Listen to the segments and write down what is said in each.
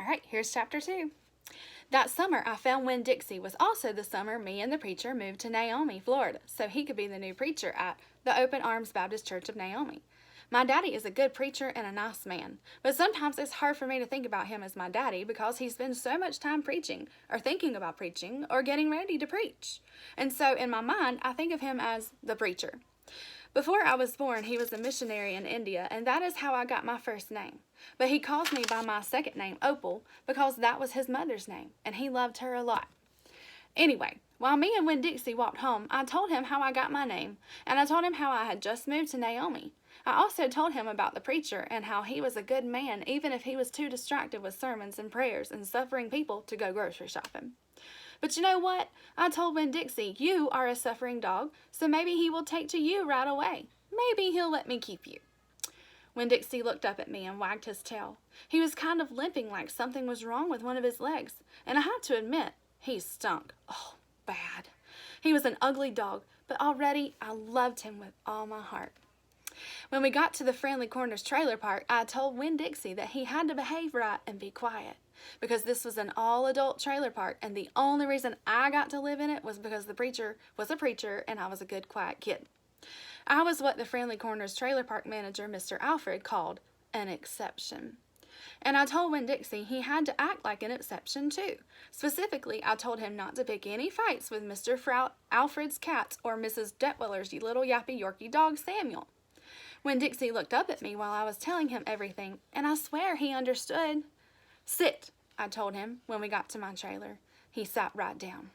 All right, here's chapter 2. That summer I found Winn-Dixie was also the summer me and the preacher moved to Naomi, Florida, so he could be the new preacher at the Open Arms Baptist Church of Naomi. My daddy is a good preacher and a nice man, but sometimes it's hard for me to think about him as my daddy because he spends so much time preaching, or thinking about preaching, or getting ready to preach. And so in my mind, I think of him as the preacher. Before I was born, he was a missionary in India, and that is how I got my first name. But he calls me by my second name, Opal, because that was his mother's name, and he loved her a lot. Anyway, while me and Winn-Dixie walked home, I told him how I got my name, and I told him how I had just moved to Naomi. I also told him about the preacher and how he was a good man even if he was too distracted with sermons and prayers and suffering people to go grocery shopping. But you know what? I told Winn-Dixie, you are a suffering dog, so maybe he will take to you right away. Maybe he'll let me keep you. Winn-Dixie looked up at me and wagged his tail. He was kind of limping like something was wrong with one of his legs, and I had to admit, he stunk. Oh, bad. He was an ugly dog, but already I loved him with all my heart. When we got to the Friendly Corners trailer park, I told Winn-Dixie that he had to behave right and be quiet, because this was an all-adult trailer park, and the only reason I got to live in it was because the preacher was a preacher and I was a good, quiet kid. I was what the Friendly Corners trailer park manager, Mr. Alfred, called an exception. And I told Winn-Dixie he had to act like an exception too. Specifically, I told him not to pick any fights with Mr. Alfred's cats or Mrs. Detwiller's little yappy Yorkie dog, Samuel. Winn-Dixie looked up at me while I was telling him everything, and I swear he understood. Sit, I told him when we got to my trailer. He sat right down.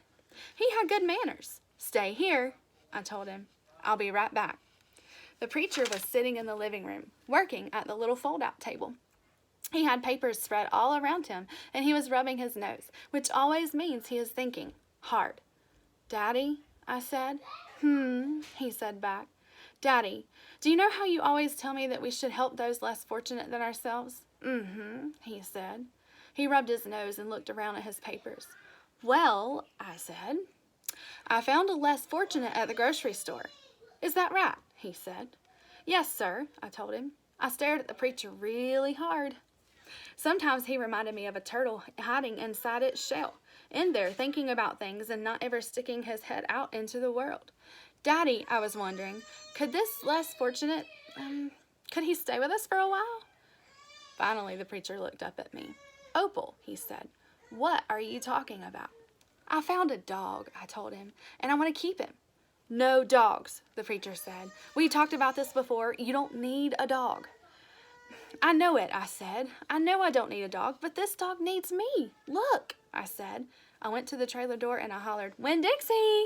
He had good manners. Stay here, I told him. I'll be right back. The preacher was sitting in the living room, working at the little fold-out table. He had papers spread all around him, and he was rubbing his nose, which always means he is thinking hard. Daddy, I said. He said back. Daddy, do you know how you always tell me that we should help those less fortunate than ourselves? He said. He rubbed his nose and looked around at his papers. Well, I said, I found a less fortunate at the grocery store. Is that right? He said. Yes, sir, I told him. I stared at the preacher really hard. Sometimes he reminded me of a turtle hiding inside its shell, in there thinking about things and not ever sticking his head out into the world. Daddy, I was wondering, could this less fortunate, could he stay with us for a while? Finally, the preacher looked up at me. Opal, he said, what are you talking about? I found a dog, I told him, and I want to keep him. No dogs, the preacher said. We talked about this before. You don't need a dog. I know it, I said. I know I don't need a dog, but this dog needs me. Look, I said. I went to the trailer door and I hollered, Winn-Dixie!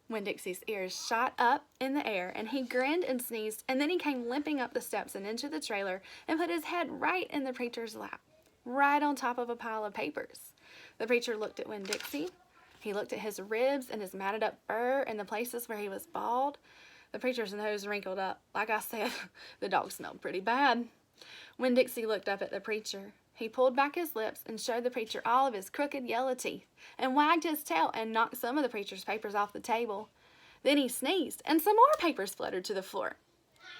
Winn-Dixie's ears shot up in the air, and he grinned and sneezed, and then he came limping up the steps and into the trailer and put his head right in the preacher's lap, right on top of a pile of papers. The preacher looked at Winn-Dixie. He looked at his ribs and his matted up fur and the places where he was bald. The preacher's nose wrinkled up. Like I said, the dog smelled pretty bad. Winn-Dixie looked up at the preacher. He pulled back his lips and showed the preacher all of his crooked yellow teeth and wagged his tail and knocked some of the preacher's papers off the table. Then he sneezed and some more papers fluttered to the floor.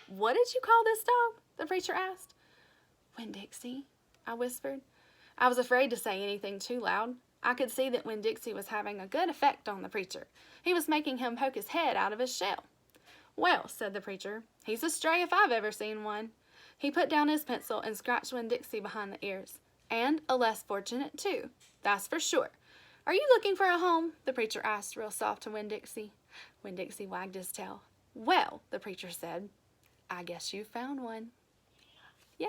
What did you call this dog? The preacher asked. Winn-Dixie, I whispered. I was afraid to say anything too loud. I could see that Winn-Dixie was having a good effect on the preacher. He was making him poke his head out of his shell. Well, said the preacher, he's a stray if I've ever seen one. He put down his pencil and scratched Winn-Dixie behind the ears. And a less fortunate, too. That's for sure. Are you looking for a home? The preacher asked real soft to Winn-Dixie. Winn-Dixie wagged his tail. Well, the preacher said, I guess you found one. Yay!